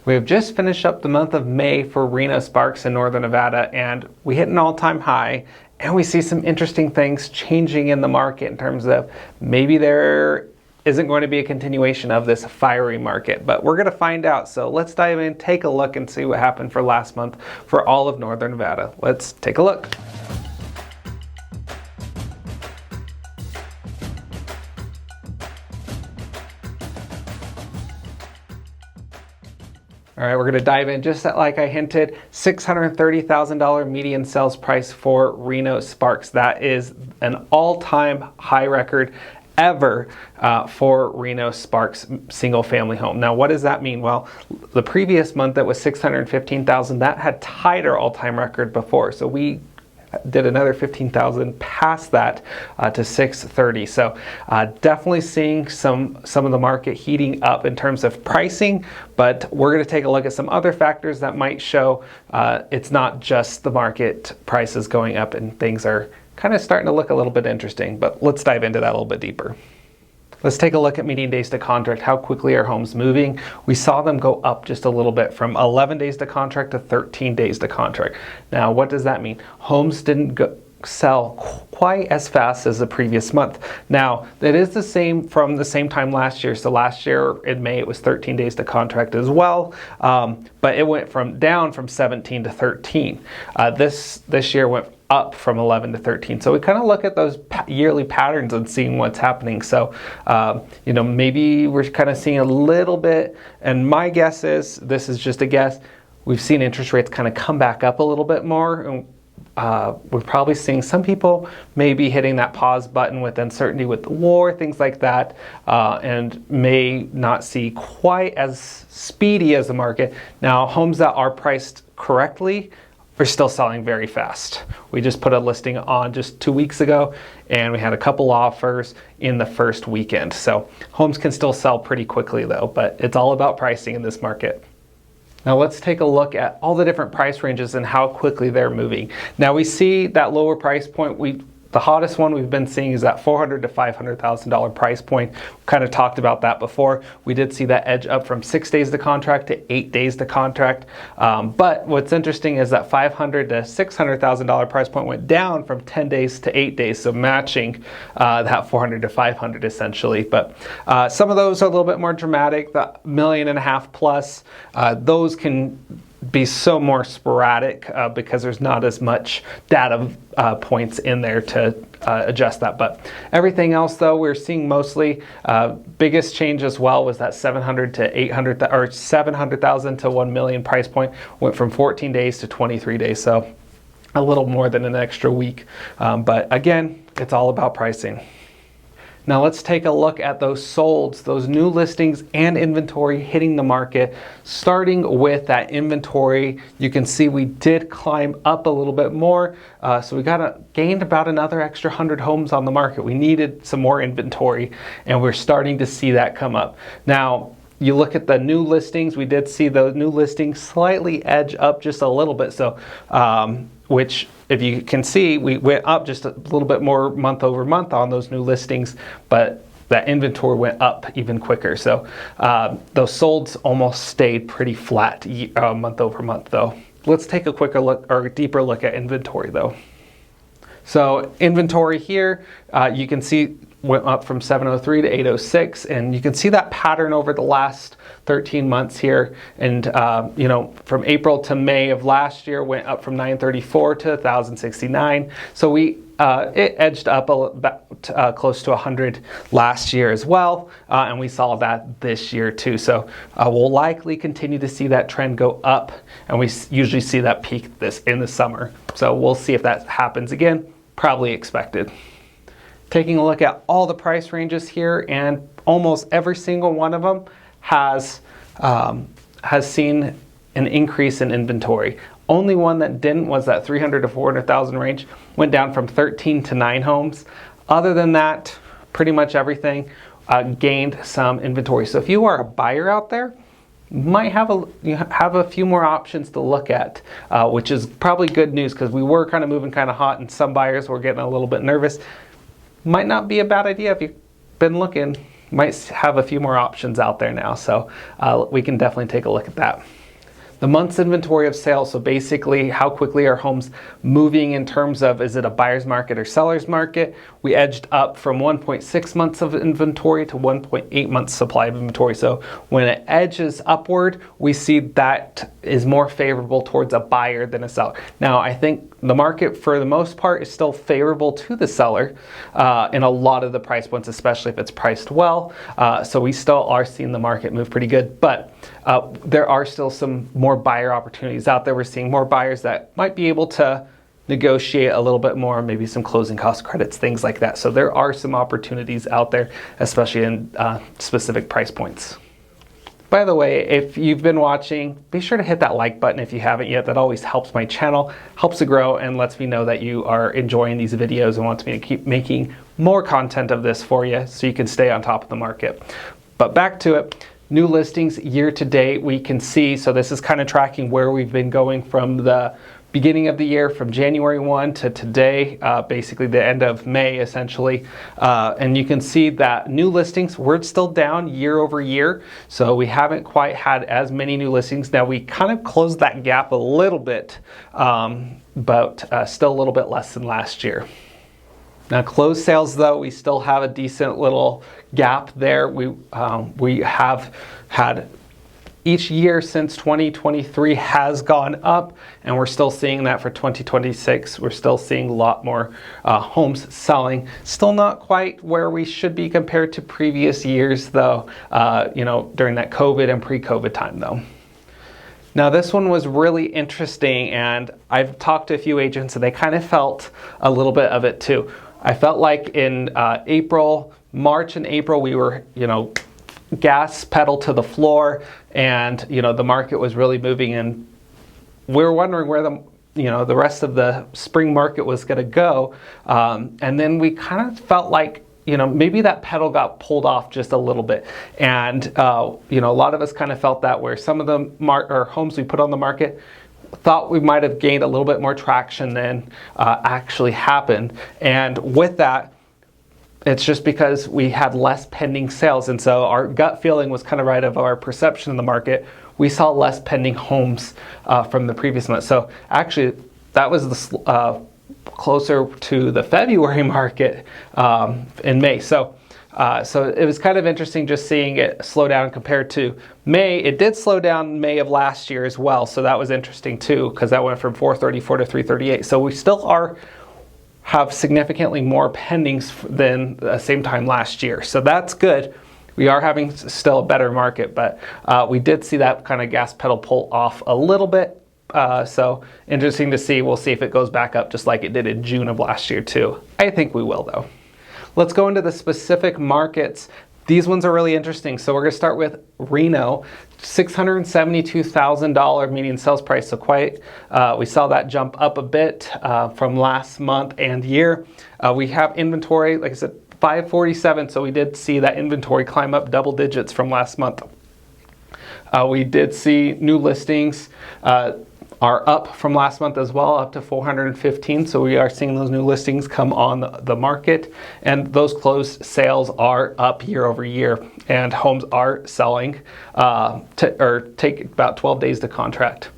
We have just finished up the month of May for Reno Sparks in Northern Nevada, and we hit an all-time high, and we see some interesting things changing in the market in terms of maybe there isn't going to be a continuation of this fiery market, but we're going to find out. So let's dive in, take a look, and see what happened for last month for all of Northern Nevada. Let's take a look. All right, we're going to dive in just like I hinted. $630,000 median sales price for Reno Sparks. That is an all-time high record ever for Reno Sparks single family home. Now, what does that mean? Well, the previous month that was $615,000, that had tied our all-time record before. So we did another $15,000 past that to $630,000. So definitely seeing some of the market heating up in terms of pricing, but we're going to take a look at some other factors that might show it's not just the market prices going up and things are kind of starting to look a little bit interesting. But let's dive into that a little bit deeper. Let's take a look at median days to contract. How quickly are homes moving? We saw them go up just a little bit from 11 days to contract to 13 days to contract. Now, what does that mean? Homes didn't sell quite as fast as the previous month. Now, that is the same from the same time last year. So last year in May, it was 13 days to contract as well, but it went down from 17 to 13. This year went up from 11 to 13. So we kind of look at those yearly patterns and seeing what's happening. So, maybe we're kind of seeing a little bit, and my guess is, this is just a guess, we've seen interest rates kind of come back up a little bit more. And, we're probably seeing some people maybe hitting that pause button with uncertainty with the war, things like that, and may not see quite as speedy as the market. Now, homes that are priced correctly are still selling very fast. We just put a listing on just 2 weeks ago, and we had a couple offers in the first weekend. So homes can still sell pretty quickly though, but it's all about pricing in this market. Now let's take a look at all the different price ranges and how quickly they're moving. Now we see that lower price point, the hottest one we've been seeing is that $400,000 to $500,000 price point. We kind of talked about that before. We did see that edge up from 6 days to contract to 8 days to contract. But what's interesting is that $500,000 to $600,000 price point went down from 10 days to 8 days, so matching that $400,000 to $500,000 essentially. But some of those are a little bit more dramatic. The $1.5 million plus, those can be so more sporadic because there's not as much data points in there to adjust that. But everything else though, we're seeing mostly biggest change as well was that $700,000 to $800,000 or $700,000 to $1 million price point went from 14 days to 23 days. So a little more than an extra week. But again, it's all about pricing. Now let's take a look at those solds, those new listings and inventory hitting the market. Starting with that inventory, you can see we did climb up a little bit more. So we gained about another extra 100 homes on the market. We needed some more inventory, and we're starting to see that come up. Now, you look at the new listings, we did see the new listings slightly edge up just a little bit. So, which if you can see, we went up just a little bit more month over month on those new listings, but that inventory went up even quicker. So those solds almost stayed pretty flat month over month though. Let's take a quicker look or a deeper look at inventory though. So inventory here, you can see went up from 703 to 806, and you can see that pattern over the last 13 months here. And from April to May of last year went up from 934 to 1069. So it edged up about close to 100 last year as well, and we saw that this year too. So we'll likely continue to see that trend go up, and we usually see that peak in the summer. So we'll see if that happens again. Probably expected. Taking a look at all the price ranges here, and almost every single one of them has seen an increase in inventory. Only one that didn't was that 300 to 400,000 range, went down from 13 to 9 homes. Other than that, pretty much everything gained some inventory. So if you are a buyer out there, you might have a few more options to look at, which is probably good news because we were kind of moving kind of hot, and some buyers were getting a little bit nervous. Might not be a bad idea if you've been looking. might have a few more options out there now, so we can definitely take a look at that. The month's inventory of sales, so basically how quickly are homes moving in terms of, is it a buyer's market or seller's market? We edged up from 1.6 months of inventory to 1.8 months supply of inventory. So when it edges upward, we see that is more favorable towards a buyer than a seller. Now, I think the market for the most part is still favorable to the seller in a lot of the price points, especially if it's priced well. So we still are seeing the market move pretty good, but there are still some more buyer opportunities out there. We're seeing more buyers that might be able to negotiate a little bit more, maybe some closing cost credits, things like that. So there are some opportunities out there, especially in specific price points. By the way, if you've been watching, be sure to hit that like button if you haven't yet. That always helps my channel, helps it grow, and lets me know that you are enjoying these videos and want me to keep making more content of this for you so you can stay on top of the market. But back to it. New listings year to date, we can see, so this is kind of tracking where we've been going from the beginning of the year, from January 1 to today, basically the end of May essentially. And you can see that new listings, we're still down year over year. So we haven't quite had as many new listings. Now we kind of closed that gap a little bit, but still a little bit less than last year. Now closed sales though, we still have a decent little gap there. We have had each year since 2023 has gone up, and we're still seeing that for 2026. We're still seeing a lot more homes selling. Still not quite where we should be compared to previous years though, during that COVID and pre-COVID time though. Now this one was really interesting, and I've talked to a few agents and they kind of felt a little bit of it too. I felt like in March and April, we were, gas pedal to the floor, and the market was really moving, and we were wondering where the rest of the spring market was going to go, and then we kind of felt like maybe that pedal got pulled off just a little bit, and a lot of us kind of felt that, where some of the homes we put on the market thought we might have gained a little bit more traction than actually happened. And with that, it's just because we had less pending sales, and so our gut feeling was kind of right of our perception in the market. We saw less pending homes from the previous month. So actually that was the closer to the February market in May. So it was kind of interesting just seeing it slow down compared to May. It did slow down May of last year as well, so that was interesting too, because that went from 434 to 338. So we still have significantly more pendings than the same time last year. So that's good. We are having still a better market, but we did see that kind of gas pedal pull off a little bit. So interesting to see. We'll see if it goes back up just like it did in June of last year too. I think we will though. Let's go into the specific markets. These ones are really interesting. So we're going to start with Reno, $672,000 median sales price. So we saw that jump up a bit from last month and year. We have inventory, like I said, 547. So we did see that inventory climb up double digits from last month. We did see new listings are up from last month as well, up to 415. So we are seeing those new listings come on the market, and those closed sales are up year over year, and homes are selling take about 12 days to contract.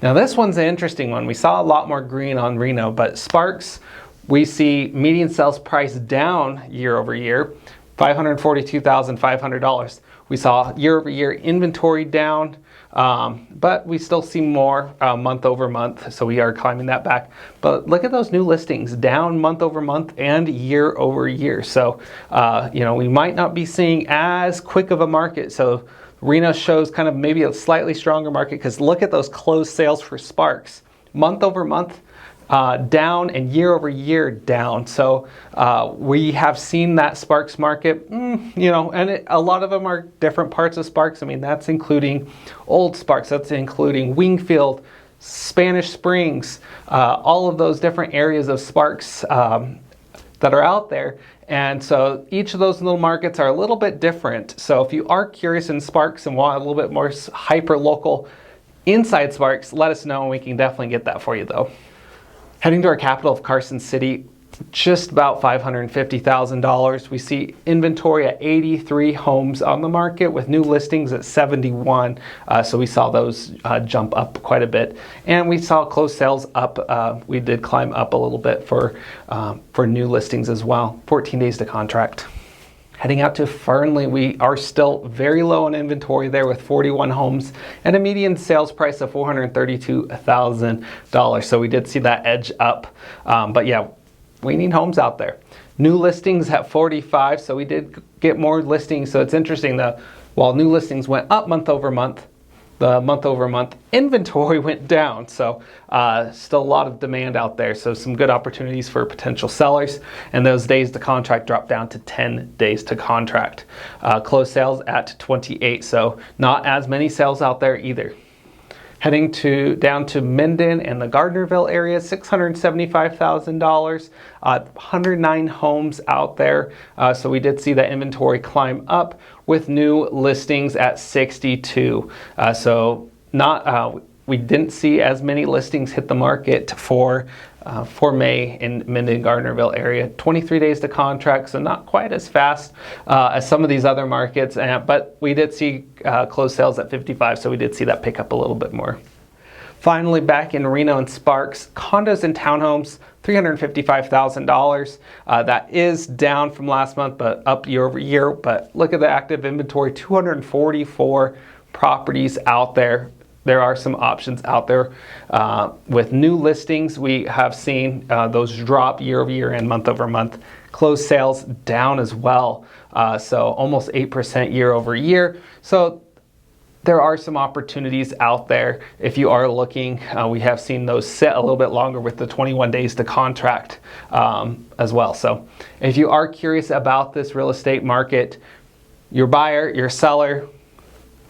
Now this one's an interesting one. We saw a lot more green on Reno, but Sparks, we see median sales price down year over year, $542,500. We saw year over year inventory down, but we still see more month over month, so we are climbing that back. But look at those new listings, down month over month and year over year. So, we might not be seeing as quick of a market. So Reno shows kind of maybe a slightly stronger market, because look at those closed sales for Sparks, month over month down, and year over year down. So we have seen that Sparks market, and a lot of them are different parts of Sparks. I mean, that's including old Sparks, that's including Wingfield, Spanish Springs, all of those different areas of Sparks that are out there. And so each of those little markets are a little bit different. So if you are curious in Sparks and want a little bit more hyper local inside Sparks, let us know and we can definitely get that for you though. Heading to our capital of Carson City, just about $550,000. We see inventory at 83 homes on the market with new listings at 71. So we saw those jump up quite a bit, and we saw closed sales up. We did climb up a little bit for new listings as well. 14 days to contract. Heading out to Fernley, we are still very low on inventory there with 41 homes and a median sales price of $432,000. So we did see that edge up, but yeah, we need homes out there. New listings at 45, so we did get more listings. So it's interesting that while new listings went up month over month, the month over month inventory went down. So still a lot of demand out there. So some good opportunities for potential sellers. And those days to contract dropped down to 10 days to contract. Closed sales at 28. So not as many sales out there either. Heading down to Minden and the Gardnerville area, $675,000, 109 homes out there. So we did see that inventory climb up with new listings at 62. So we didn't see as many listings hit the market for May in Minden, Gardnerville area. 23 days to contract, so not quite as fast as some of these other markets, but we did see closed sales at 55, so we did see that pick up a little bit more. Finally, back in Reno and Sparks, condos and townhomes, $355,000. That is down from last month, but up year over year. But look at the active inventory, 244 properties out there. There are some options out there. With new listings, we have seen those drop year over year and month over month. Closed sales down as well, so almost 8% year over year. So there are some opportunities out there if you are looking. We have seen those sit a little bit longer with the 21 days to contract as well. So if you are curious about this real estate market, your buyer, your seller,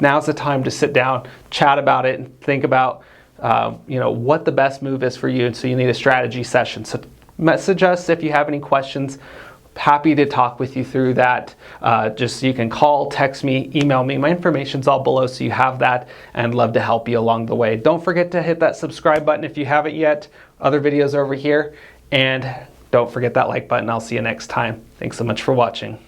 now's the time to sit down, chat about it, and think about what the best move is for you. And so you need a strategy session. So message us if you have any questions. Happy to talk with you through that. Just so you can call, text me, email me. My information's all below, so you have that, and love to help you along the way. Don't forget to hit that subscribe button if you haven't yet. Other videos are over here, and don't forget that like button. I'll see you next time. Thanks so much for watching.